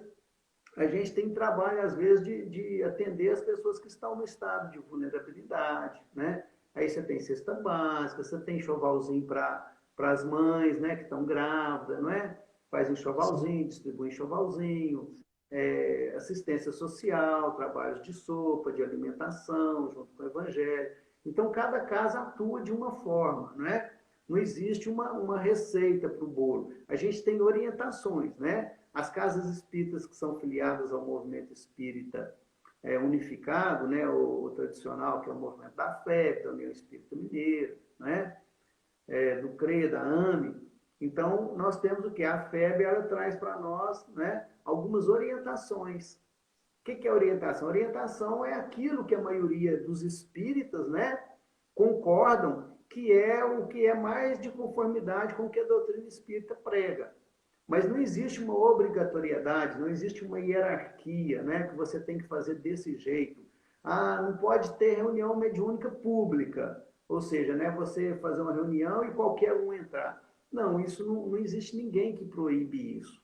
a gente tem trabalho, às vezes, de atender as pessoas que estão no estado de vulnerabilidade, né? Aí você tem cesta básica, você tem enxovalzinho para as mães, né, que estão grávidas, não é? Faz
Sim.
enxovalzinho, distribui enxovalzinho, assistência social, trabalhos de sopa, de alimentação, junto com o evangelho. Então, cada casa atua de uma forma, não é? Não existe uma receita para o bolo. A gente tem orientações, né? As casas espíritas que são filiadas ao movimento espírita unificado, né? O tradicional, que é o movimento da FEB, da União Espírita Mineira, né? Do CRE, da AME. Então, nós temos o que? A FEB, ela traz para nós, né, algumas orientações. O que é orientação? Orientação é aquilo que a maioria dos espíritas, né, concordam que é o que é mais de conformidade com o que a doutrina espírita prega. Mas não existe uma obrigatoriedade, não existe uma hierarquia, né, que você tem que fazer desse jeito. Ah, não pode ter reunião mediúnica pública, ou seja, né, você fazer uma reunião e qualquer um entrar. Não, isso não existe ninguém que proíbe isso.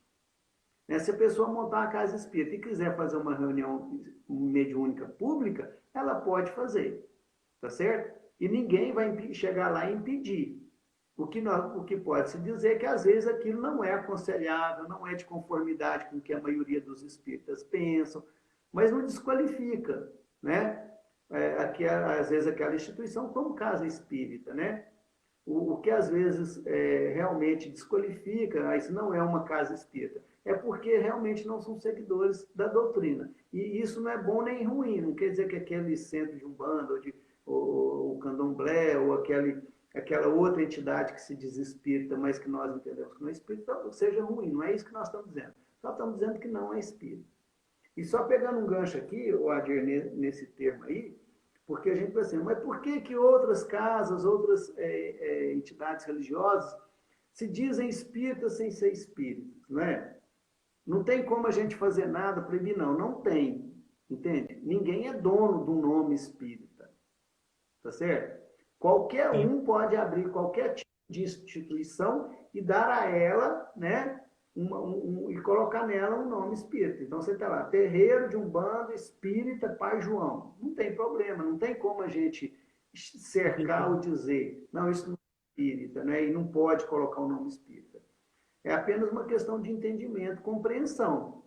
Né? Se a pessoa montar uma casa espírita e quiser fazer uma reunião mediúnica pública, ela pode fazer, tá certo? E ninguém vai chegar lá e impedir. O que pode se dizer é que às vezes aquilo não é aconselhável, não é de conformidade com o que a maioria dos espíritas pensam, mas não desqualifica, né? Às vezes aquela instituição como casa espírita, né? O que às vezes realmente desqualifica, isso não é uma casa espírita, é porque realmente não são seguidores da doutrina. E isso não é bom nem ruim, não quer dizer que aquele centro de Umbanda, ou o Candomblé, ou aquela outra entidade que se diz espírita, mas que nós entendemos que não é espírita, seja ruim, não é isso que nós estamos dizendo. Nós estamos dizendo que não é espírita. E só pegando um gancho aqui, o Adir, nesse termo aí, porque a gente pensa assim, mas por que outras casas, outras entidades religiosas se dizem espíritas sem ser espíritas, não é? Não tem como a gente fazer nada, proibir, não. Não tem, entende? Ninguém é dono do nome espírita, tá certo? Qualquer
Sim.
um pode abrir qualquer tipo de instituição e dar a ela, né, e colocar nela um nome espírita. Então você está lá, terreiro de Umbanda Espírita Pai João. Não tem problema, não tem como a gente cercar ou dizer, não, isso não é espírita, né, e não pode colocar o nome espírita. É apenas uma questão de entendimento, compreensão.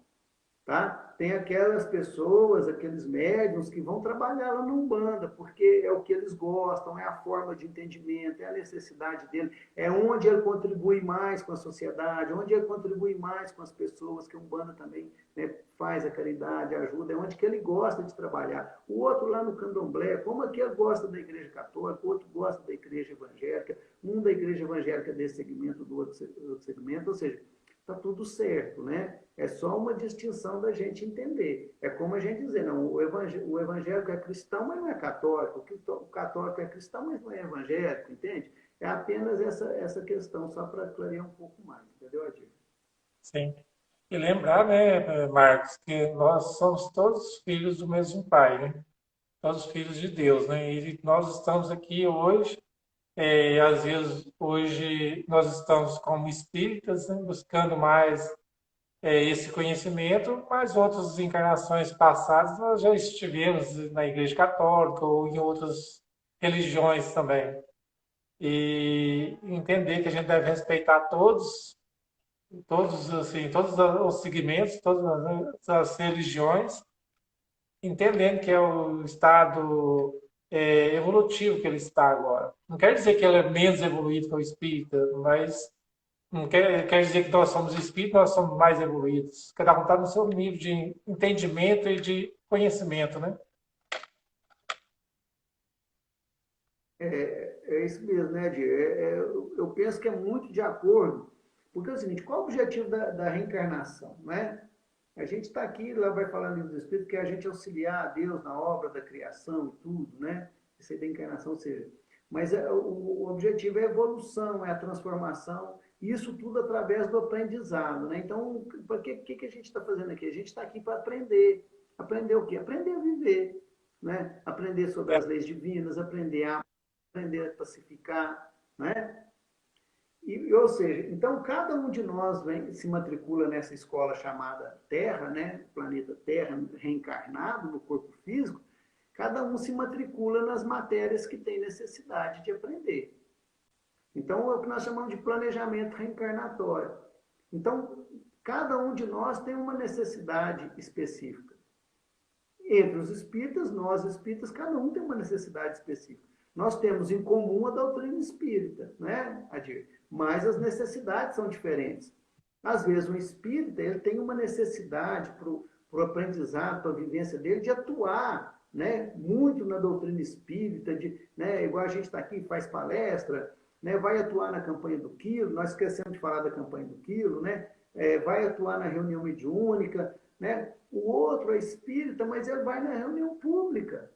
Tá? Tem aquelas pessoas, aqueles médiuns que vão trabalhar lá no Umbanda, porque é o que eles gostam, é a forma de entendimento, é a necessidade dele, é onde ele contribui mais com a sociedade, onde ele contribui mais com as pessoas, que o Umbanda também, né, faz a caridade, ajuda, é onde que ele gosta de trabalhar. O outro lá no Candomblé, como aquele gosta da igreja católica, o outro gosta da igreja evangélica, um da igreja evangélica desse segmento, do outro segmento, ou seja, está tudo certo, né? É só uma distinção da gente entender. É como a gente dizer, não, o evangélico é cristão, mas não é católico. O católico é cristão, mas não é evangélico, entende? É apenas essa questão, só para clarear um pouco mais, entendeu, Adir?
Sim. E lembrar, né, Marcos, que nós somos todos filhos do mesmo Pai, né? Todos filhos de Deus, né? E nós estamos aqui hoje, às vezes hoje nós estamos como espíritas, né, buscando mais esse conhecimento, mas outras encarnações passadas nós já estivemos na Igreja Católica ou em outras religiões também. E entender que a gente deve respeitar todos os segmentos, todas as religiões, entendendo que é o estado evolutivo que ele está agora. Não quer dizer que ele é menos evoluído que o espírita, mas não quer dizer que nós somos espíritos, nós somos mais evoluídos. Cada um está no seu nível de entendimento e de conhecimento, né?
É isso mesmo, né, Edir? Eu penso que é muito de acordo, porque é o seguinte, qual é o objetivo da reencarnação, né? A gente está aqui, lá vai falar no livro do Espírito, que é a gente auxiliar a Deus na obra da criação e tudo, né? Isso aí da encarnação, ou seja, mas o objetivo é a evolução, é a transformação, e isso tudo através do aprendizado, né? Então, para que a gente está fazendo aqui? A gente está aqui para aprender. Aprender o quê? Aprender a viver, né? Aprender sobre as leis divinas, aprender a pacificar, né? Ou seja, então cada um de nós se matricula nessa escola chamada Terra, né? Planeta Terra, reencarnado no corpo físico, cada um se matricula nas matérias que tem necessidade de aprender. Então é o que nós chamamos de planejamento reencarnatório. Então, cada um de nós tem uma necessidade específica. Entre os espíritas, nós espíritas, cada um tem uma necessidade específica. Nós temos em comum a doutrina espírita, né, Adir? Mas as necessidades são diferentes. Às vezes, um espírita ele tem uma necessidade para o aprendizado, para a vivência dele, de atuar, né, muito na doutrina espírita, né, igual a gente está aqui, faz palestra, né, vai atuar na campanha do quilo, nós esquecemos de falar da campanha do quilo, né, vai atuar na reunião mediúnica, né, o outro é espírita, mas ele vai na reunião pública,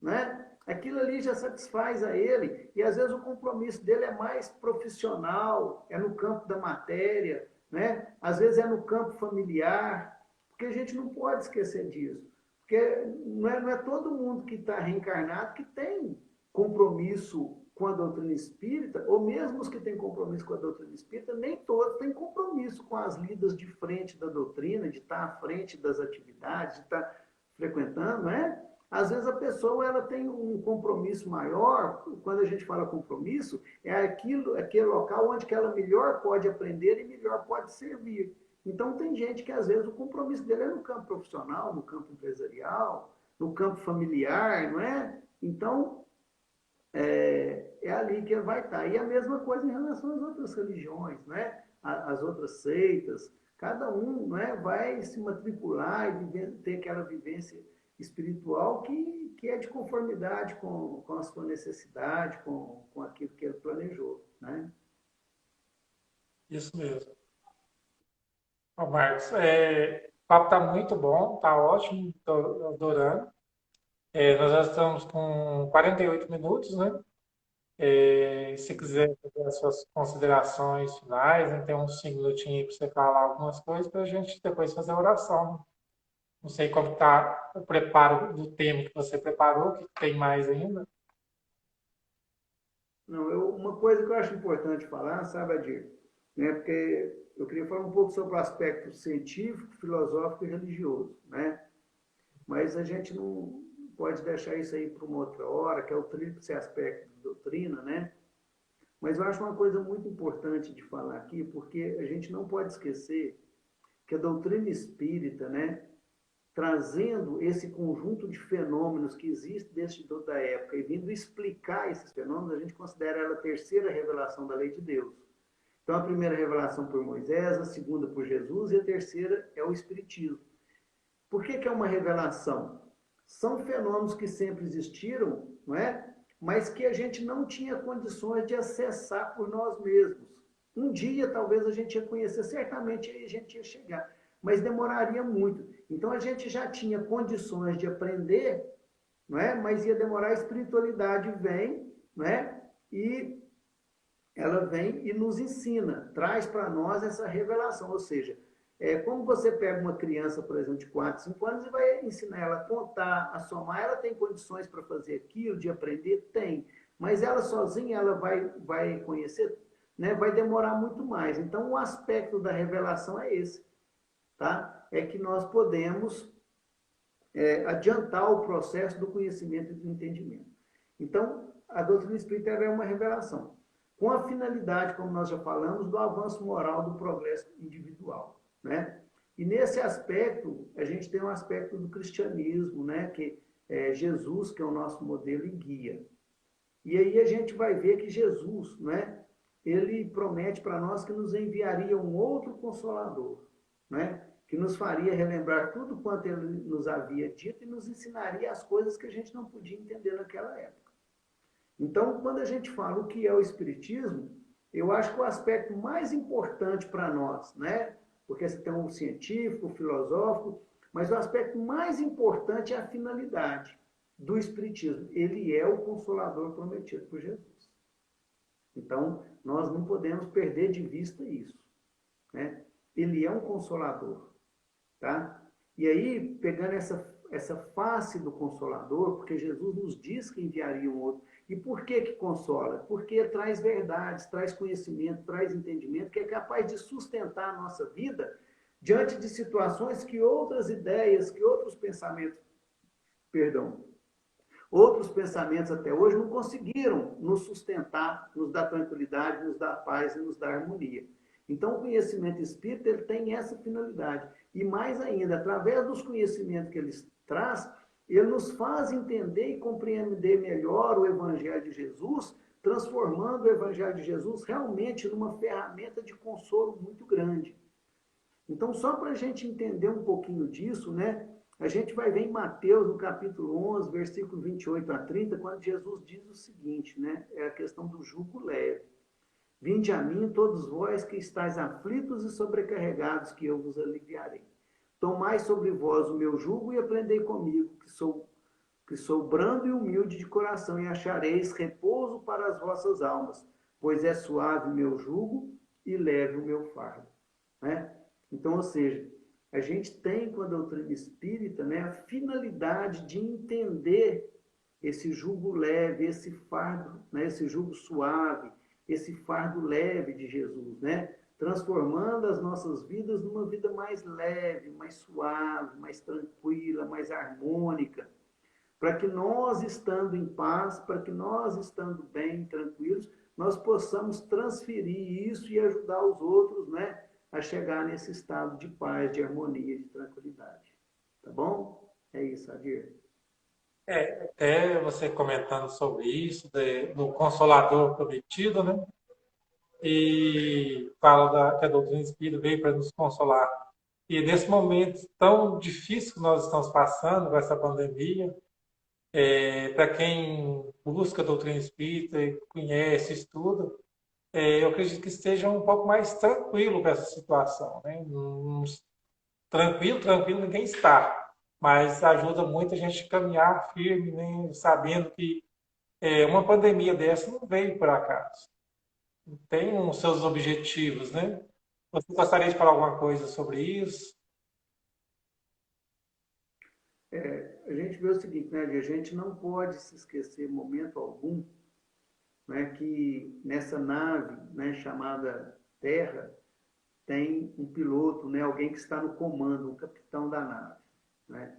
né? Aquilo ali já satisfaz a ele, e às vezes o compromisso dele é mais profissional, é no campo da matéria, né? Às vezes é no campo familiar, porque a gente não pode esquecer disso, porque não é todo mundo que está reencarnado que tem compromisso com a doutrina espírita, ou mesmo os que têm compromisso com a doutrina espírita, nem todos têm compromisso com as lidas de frente da doutrina, de estar à frente das atividades, de estar frequentando, né? Às vezes a pessoa ela tem um compromisso maior, quando a gente fala compromisso, é aquele local onde que ela melhor pode aprender e melhor pode servir. Então tem gente que às vezes o compromisso dele é no campo profissional, no campo empresarial, no campo familiar, não é? Então é ali que ele vai estar. E a mesma coisa em relação às outras religiões, né? As outras seitas. Cada um, né, vai se matricular e ter aquela vivência espiritual que é de conformidade com a sua necessidade, com aquilo que ele planejou, né?
Isso mesmo. Ô, Marcos, o papo está muito bom, está ótimo, estou adorando. Nós já estamos com 48 minutos, né? Se quiser fazer as suas considerações finais, né, tem uns 5 minutinhos para você falar algumas coisas para a gente depois fazer a oração, né? Não sei como está o preparo do tema que você preparou, que tem mais ainda.
Não, uma coisa que eu acho importante falar, sabe, Adir, né, porque eu queria falar um pouco sobre o aspecto científico, filosófico e religioso, né? Mas a gente não pode deixar isso aí para uma outra hora, que é o tríplice aspecto de doutrina, né? Mas eu acho uma coisa muito importante de falar aqui, porque a gente não pode esquecer que a doutrina espírita, né, trazendo esse conjunto de fenômenos que existe desde toda a época e vindo explicar esses fenômenos, a gente considera ela a terceira revelação da lei de Deus. Então, a primeira revelação por Moisés, a segunda por Jesus e a terceira é o Espiritismo. Por que é uma revelação? São fenômenos que sempre existiram, não é? Mas que a gente não tinha condições de acessar por nós mesmos. Um dia, talvez, a gente ia conhecer, certamente a gente ia chegar, mas demoraria muito. Então, a gente já tinha condições de aprender, não é? Mas ia demorar, a espiritualidade vem, não é? E ela vem e nos ensina, traz para nós essa revelação, ou seja, como você pega uma criança, por exemplo, de 4, 5 anos e vai ensinar ela a contar, a somar, ela tem condições para fazer aquilo, de aprender? Tem. Mas ela sozinha, ela vai conhecer, né? Vai demorar muito mais. Então, o aspecto da revelação é esse. tá? É que nós podemos adiantar o processo do conhecimento e do entendimento. Então, a doutrina espírita é uma revelação, com a finalidade, como nós já falamos, do avanço moral, do progresso individual, né? E nesse aspecto, a gente tem um aspecto do cristianismo, né? Que é Jesus, que é o nosso modelo e guia. E aí a gente vai ver que Jesus, né? Ele promete para nós que nos enviaria um outro Consolador, né? Que nos faria relembrar tudo quanto ele nos havia dito e nos ensinaria as coisas que a gente não podia entender naquela época. Então, quando a gente fala o que é o Espiritismo, eu acho que o aspecto mais importante para nós, né? Porque você tem o científico, o filosófico, mas o aspecto mais importante é a finalidade do Espiritismo. Ele é o Consolador prometido por Jesus. Então, nós não podemos perder de vista isso, né? Ele é um Consolador, tá? E aí, pegando essa face do Consolador, porque Jesus nos diz que enviaria um outro. E por que consola? Porque traz verdades, traz conhecimento, traz entendimento, que é capaz de sustentar a nossa vida diante de situações que outras ideias, que outros pensamentos, outros pensamentos até hoje não conseguiram nos sustentar, nos dar tranquilidade, nos dar paz e nos dar harmonia. Então, o conhecimento espírita ele tem essa finalidade. E mais ainda, através dos conhecimentos que ele traz, ele nos faz entender e compreender melhor o Evangelho de Jesus, transformando o Evangelho de Jesus realmente numa ferramenta de consolo muito grande. Então, só para a gente entender um pouquinho disso, né? A gente vai ver em Mateus, no capítulo 11, versículo 28 a 30, quando Jesus diz o seguinte, né? É a questão do jugo leve. Vinde a mim, todos vós que estáis aflitos e sobrecarregados, que eu vos aliviarei. Tomai sobre vós o meu jugo e aprendei comigo, que sou brando e humilde de coração, e achareis repouso para as vossas almas, pois é suave o meu jugo e leve o meu fardo. Né? Então, ou seja, a gente tem com a doutrina espírita, né, a finalidade de entender esse jugo leve, esse fardo, né, esse jugo suave, esse fardo leve de Jesus, né? Transformando as nossas vidas numa vida mais leve, mais suave, mais tranquila, mais harmônica, para que nós, estando em paz, para que nós, estando bem, tranquilos, nós possamos transferir isso e ajudar os outros, né, a chegar nesse estado de paz, de harmonia, de tranquilidade. Tá bom? É isso, Adir.
Até você comentando sobre isso, do Consolador prometido, né? E fala que a doutrina espírita veio para nos consolar. E nesse momento tão difícil que nós estamos passando com essa pandemia, para quem busca a doutrina espírita e conhece, estuda, eu acredito que esteja um pouco mais tranquilo com essa situação, né? Tranquilo, ninguém está, mas ajuda muito a gente a caminhar firme, né? Sabendo que uma pandemia dessa não veio por acaso. Tem os seus objetivos, né? Você gostaria de falar alguma coisa sobre isso?
A gente vê o seguinte, né, a gente não pode se esquecer, em momento algum, né, que nessa nave, né, chamada Terra, tem um piloto, né, alguém que está no comando, o capitão da nave. Né?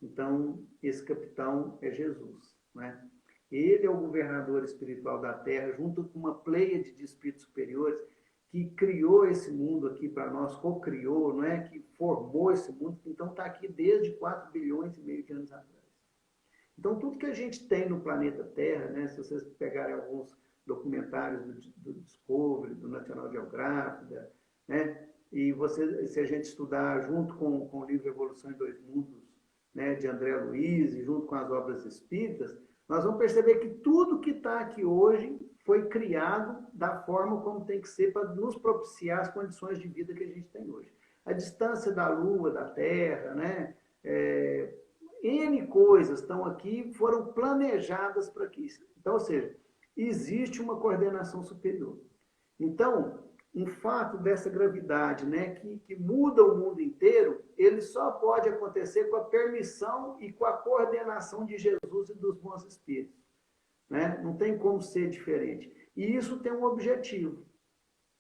Então, esse capitão é Jesus. Né? Ele é o governador espiritual da Terra, junto com uma pleiade de espíritos superiores, que criou esse mundo aqui para nós, co-criou, não é? Que formou esse mundo, então está aqui desde 4 bilhões e meio de anos atrás. Então, tudo que a gente tem no planeta Terra, né, se vocês pegarem alguns documentários do Discovery, do National Geographic, né, e se a gente estudar junto com o livro Evolução em Dois Mundos, né, de André Luiz, e junto com as obras espíritas, nós vamos perceber que tudo que está aqui hoje foi criado da forma como tem que ser para nos propiciar as condições de vida que a gente tem hoje. A distância da Lua, da Terra, né? N coisas estão aqui, foram planejadas para isso. Então, ou seja, existe uma coordenação superior. Então, um fato dessa gravidade, né, que muda o mundo inteiro, ele só pode acontecer com a permissão e com a coordenação de Jesus e dos bons espíritos. Né? Não tem como ser diferente. E isso tem um objetivo,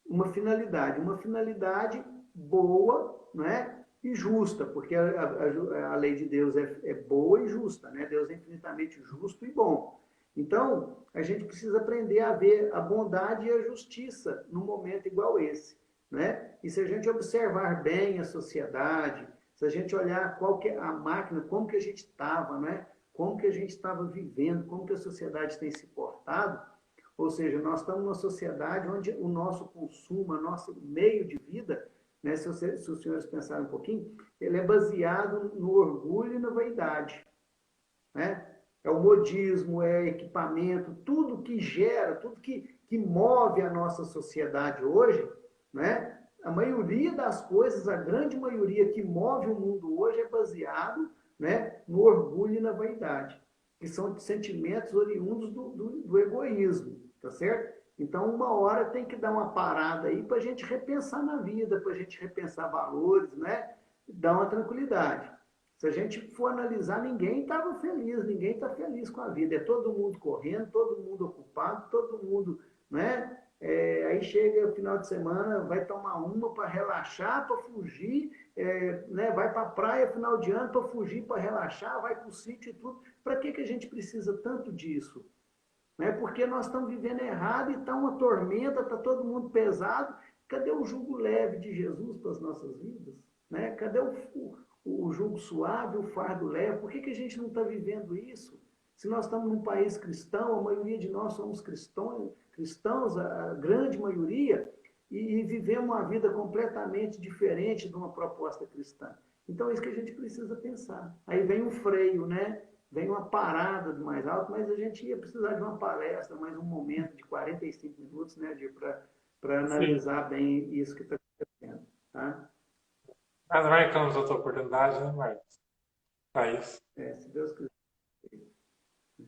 uma finalidade boa, né? e justa, porque a lei de Deus é boa e justa, né? Deus é infinitamente justo e bom. Então, a gente precisa aprender a ver a bondade e a justiça num momento igual esse, né? E se a gente observar bem a sociedade, se a gente olhar qual que é a máquina, como que a gente estava, né? Como que a gente estava vivendo, como que a sociedade tem se portado, ou seja, nós estamos numa sociedade onde o nosso consumo, o nosso meio de vida, né, se os senhores pensarem um pouquinho, ele é baseado no orgulho e na vaidade, né? É o modismo, é equipamento, tudo que gera, tudo que move a nossa sociedade hoje, né? A maioria das coisas, a grande maioria que move o mundo hoje é baseado, né, no orgulho e na vaidade, que são sentimentos oriundos do egoísmo, tá certo? Então, uma hora tem que dar uma parada aí para a gente repensar na vida, para a gente repensar valores, né? Dar uma tranquilidade. Se a gente for analisar, ninguém estava feliz, ninguém está feliz com a vida. É todo mundo correndo, todo mundo ocupado, todo mundo, né? Aí chega o final de semana, vai tomar uma para relaxar, para fugir, né? Vai para a praia final de ano para fugir, para relaxar, vai para o sítio e tudo. Para que a gente precisa tanto disso? Né? Porque nós estamos vivendo errado e está uma tormenta, está todo mundo pesado. Cadê o jugo leve de Jesus para as nossas vidas? Né? Cadê o jugo suave, o fardo leve? Por que a gente não está vivendo isso? Se nós estamos num país cristão, a maioria de nós somos cristãos, a grande maioria, e vivemos uma vida completamente diferente de uma proposta cristã. Então é isso que a gente precisa pensar. Aí vem um freio, né? Vem uma parada do mais alto, mas a gente ia precisar de uma palestra, mais um momento de 45 minutos, né, para analisar bem isso que está acontecendo. Tá?
Mas marcamos outra oportunidade, né, Marcos? Para isso.
Se Deus quiser.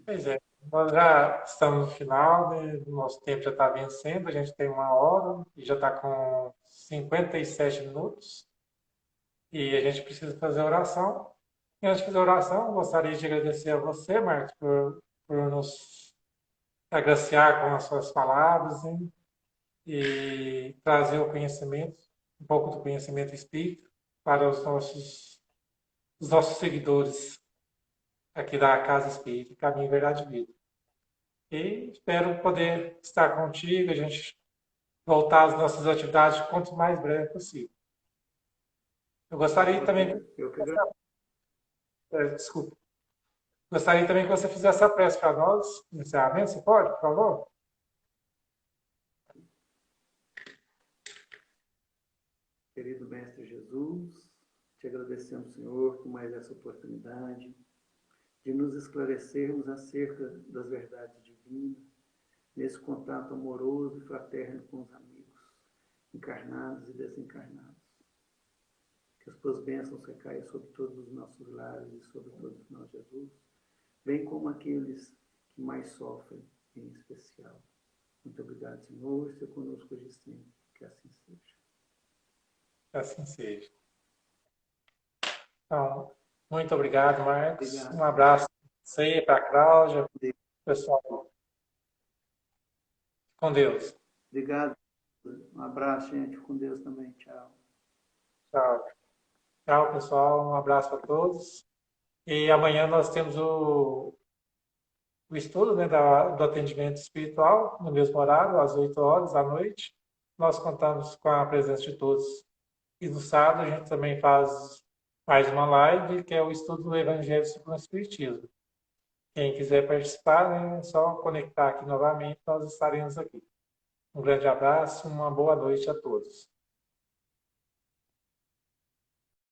Pois é, nós já estamos no final, né? O nosso tempo já está vencendo, a gente tem 1 hora e já está com 57 minutos. E a gente precisa fazer oração. E antes de fazer oração, eu gostaria de agradecer a você, Marcos, por nos agraciar com as suas palavras, hein? E trazer o conhecimento, um pouco do conhecimento espírita para os nossos seguidores aqui da Casa Espírita, Caminho, Verdade e Vida. E espero poder estar contigo, a gente voltar às nossas atividades quanto mais breve possível. Eu gostaria também... Desculpa. Gostaria também que você fizesse a prece para nós, no encerramento. Você pode, por favor?
Querido Mestre Jesus, te agradecemos, Senhor, por mais essa oportunidade de nos esclarecermos acerca das verdades divinas, nesse contato amoroso e fraterno com os amigos, encarnados e desencarnados. Que as tuas bênçãos recaiam sobre todos os nossos lares e sobre todos nós, Jesus, bem como aqueles que mais sofrem, em especial. Muito obrigado, Senhor, e seja conosco hoje e sempre. Que assim seja.
Que assim seja. Então, muito obrigado, Marcos.
Obrigado.
Um abraço para você, para a Cláudia, pessoal. Com Deus.
Obrigado. Um abraço, gente. Com Deus também. Tchau.
Tchau. Tchau, pessoal. Um abraço para todos. E amanhã nós temos o estudo, né, do atendimento espiritual, no mesmo horário, às 8 horas da noite. Nós contamos com a presença de todos. E no sábado a gente também faz mais uma live, que é o estudo do Evangelho segundo o Espiritismo. Quem quiser participar, né, é só conectar aqui novamente, nós estaremos aqui. Um grande abraço, uma boa noite a todos.